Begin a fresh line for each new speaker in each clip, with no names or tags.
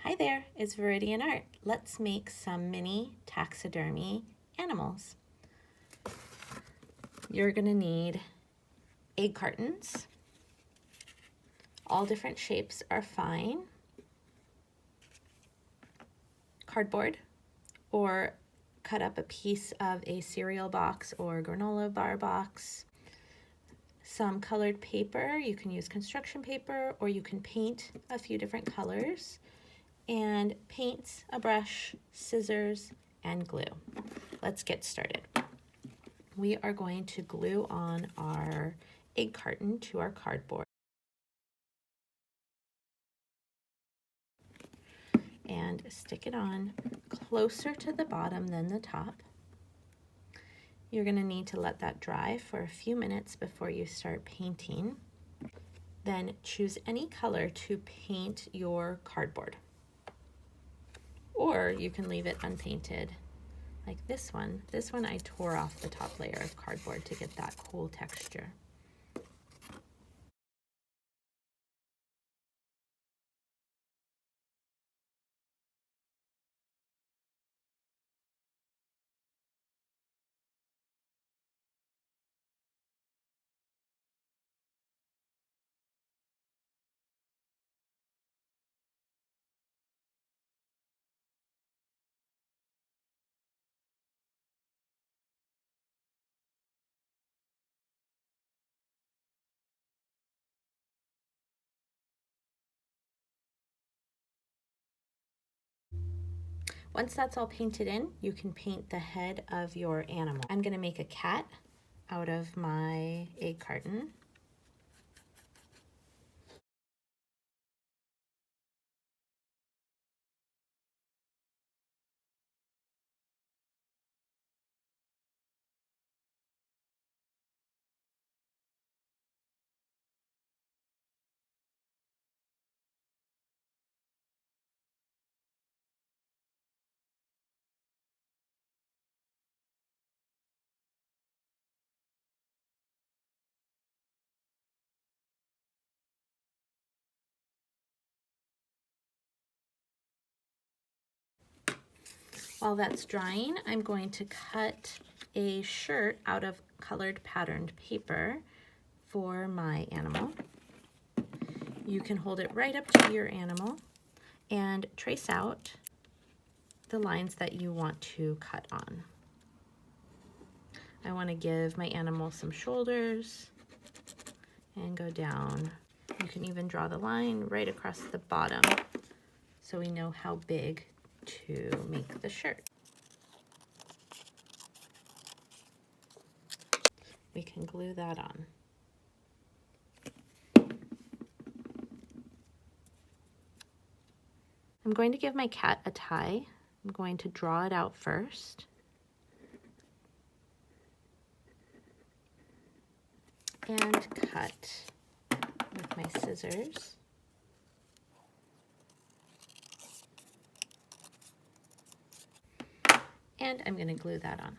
Hi there, it's Viridian Art. Let's make some mini taxidermy animals. You're gonna need egg cartons. All different shapes are fine. Cardboard, or cut up a piece of a cereal box or granola bar box. Some colored paper, you can use construction paper or you can paint a few different colors. And paints, a brush, scissors, and glue. Let's get started. We are going to glue on our egg carton to our cardboard and stick it on closer to the bottom than the top. You're going to need to let that dry for a few minutes before you start painting. Then choose any color to paint your cardboard. Or you can leave it unpainted, like this one. This one I tore off the top layer of cardboard to get that cool texture. Once that's all painted in, you can paint the head of your animal. I'm gonna make a cat out of my egg carton. While that's drying, I'm going to cut a shirt out of colored patterned paper for my animal. You can hold it right up to your animal and trace out the lines that you want to cut on. I want to give my animal some shoulders and go down. You can even draw the line right across the bottom so we know how big to make the shirt. We can glue that on. I'm going to give my cat a tie. I'm going to draw it out first. And cut with my scissors. And I'm going to glue that on.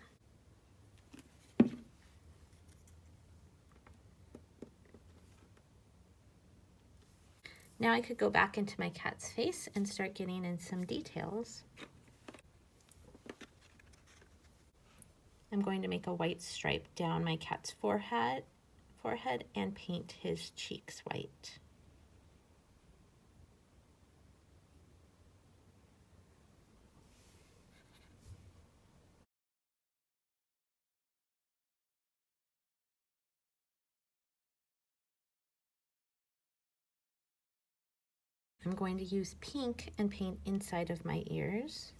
Now I could go back into my cat's face and start getting in some details. I'm going to make a white stripe down my cat's forehead and paint his cheeks white. I'm going to use pink and paint inside of my ears.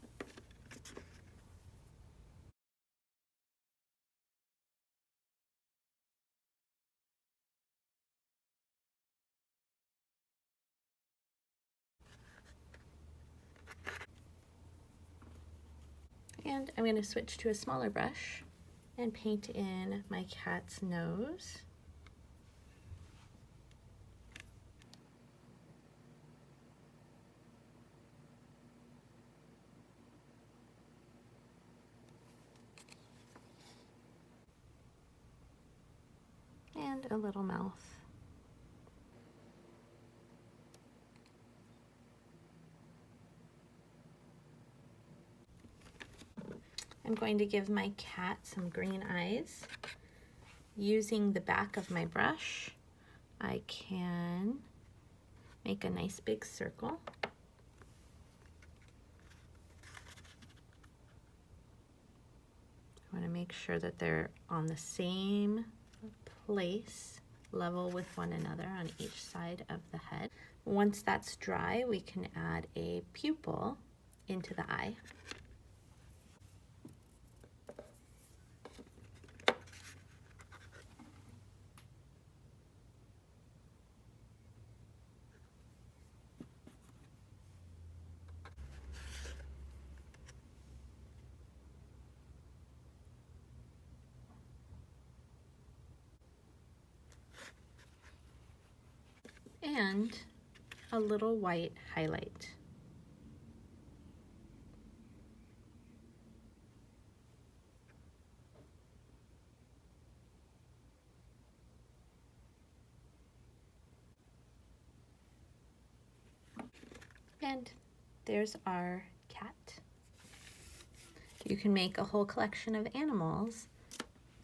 And I'm going to switch to a smaller brush and paint in my cat's nose. And a little mouth. I'm going to give my cat some green eyes. Using the back of my brush, I can make a nice big circle. I want to make sure that they're on the same place, level with one another on each side of the head. Once that's dry, we can add a pupil into the eye. And a little white highlight. And there's our cat. You can make a whole collection of animals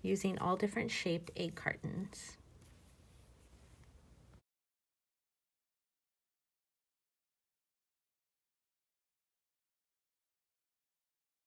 using all different shaped egg cartons.